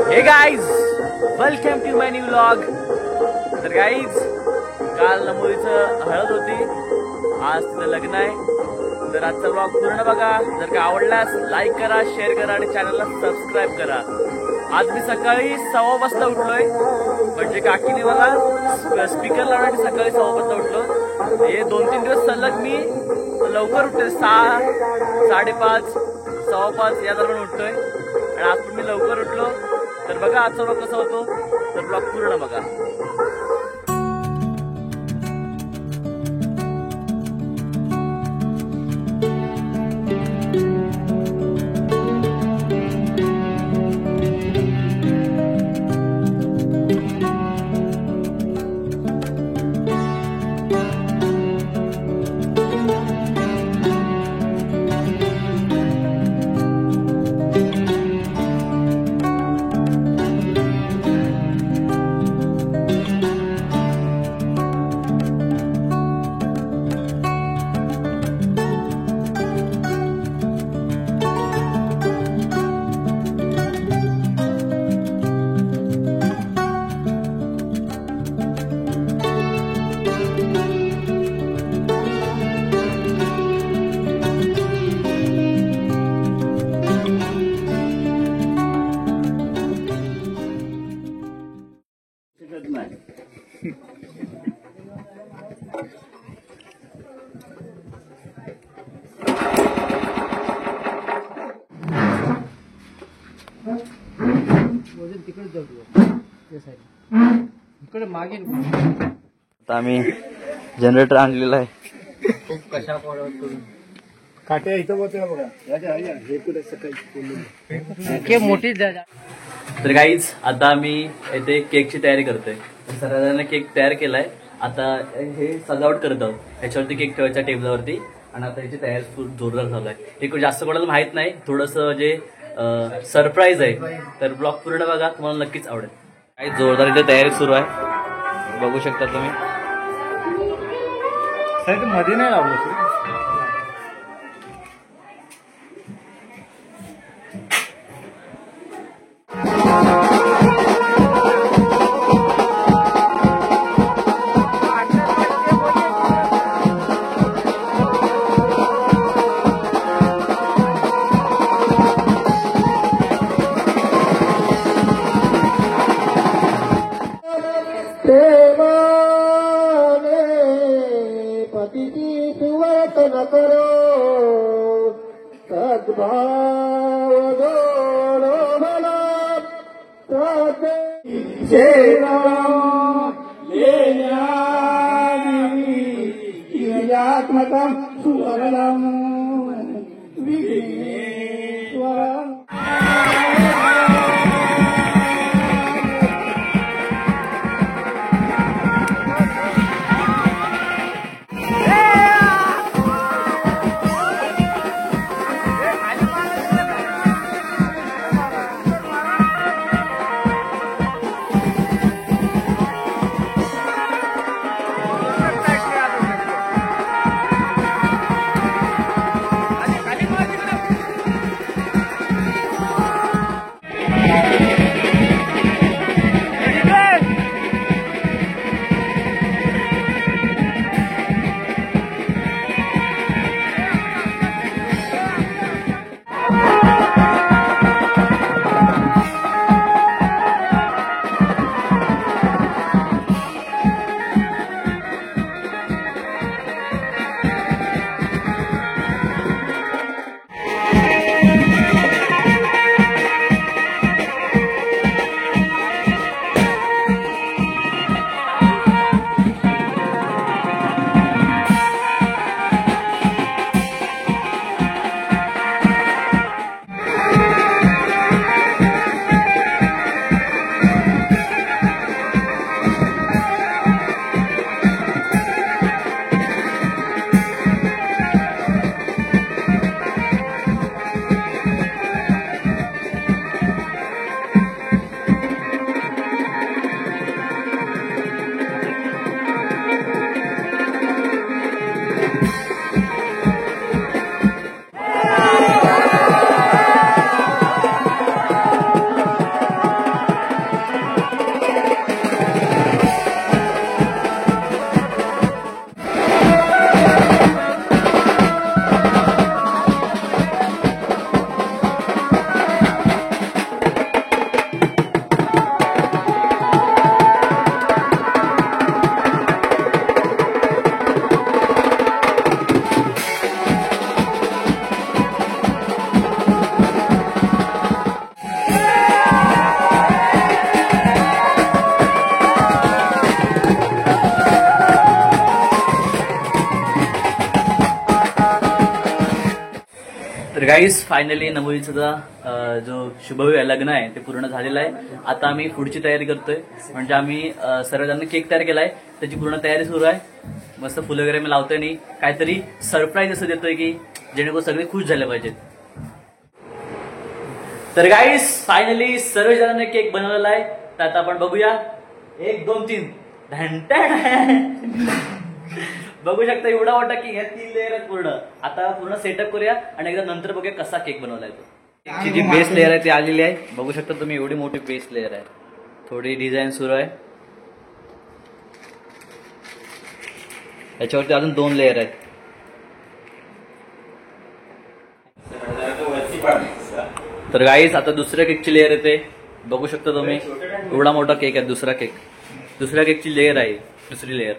हे guys, welcome to my new vlog. तर guys, काल नमोरीचं हळद होती, आज तिथं लग्न आहे. तर आजचा व्लॉग पूर्ण बघा. जर का आवडल्यास लाईक करा, शेअर करा आणि चॅनलला सबस्क्राईब करा. आज मी सकाळी 6:15 वाजता उठलोय, म्हणजे काकीने मला स्पीकर लावण्यासाठी सकाळी 6:15 वाजता उठलो. हे 2-3 दिवस सलग मी लवकर उठतोय, 6, 5:30, 5:15 या दरम्यान उठतोय. आणि आज पण मी लवकर उठलो. तर बघा आजचा ब्लॉग कसा होतो, तर ब्लॉग पूर्ण बघा. आता आम्ही जनरेटर आणलेला आहे. तर गाईज, आता आम्ही इथे केकची तयारी करतोय. सर्वजण केक तयार केलाय. आता हे सजावट करत आहोत. ह्याच्यावरती केक ठेवायच्या टेबलावरती. आणि आता ह्याची तयारी जोरदार चालू आहे. हे जास्त कोणाला माहित नाही, थोडंसं जे सरप्राईज आहे. तर ब्लॉग पूर्ण बघा, तुम्हाला नक्कीच आवडेल. काही जोरदार इथे तयारी सुरू आहे, बघू शकता तुम्ही. मध्ये नाही लावलं. पतिची सुवत न करो सद्भाव जोडो भला लेण्यात्मकं सुवरलं विघ्नेश्वरम्. गाईज फायनली नवरीचं जो शुभविवाह लग्न आहे ते पूर्ण झालेलं आहे. आता आम्ही पुढची तयारी करतोय. म्हणजे आम्ही सर्वजण केक तयार केलाय, त्याची पूर्ण तयारी सुरू आहे. मस्त फुलं वगैरे मी लावतोय आणि काहीतरी सरप्राईज असं देतोय की जेणेकरून सगळे खुश झाले पाहिजेत. तर गाईज फायनली सर्व जणांनी केक बनवलेला आहे. तर आता आपण बघूया 1 2 3 बघू शकता एवढा मोठा केक आहे, 3 लेअर आहेत पूर्ण. आता पूर्ण सेटअप करूया आणि एकदा नंतर बघूया कसा केक बनवलाय तो. केकची जी बेस लेअर आहे ती आलेली आहे. बघू शकता तुम्ही एवढी मोठी बेस लेअर आहे. थोडी डिझाईन सुरू आहे. याच्यावरती अजून 2 लेअर आहेत. तर गाईज आता दुसऱ्या केकची लेअर येते. बघू शकता तुम्ही एवढा मोठा केक आहे. दुसऱ्या केकची लेअर आहे, दुसरी लेअर.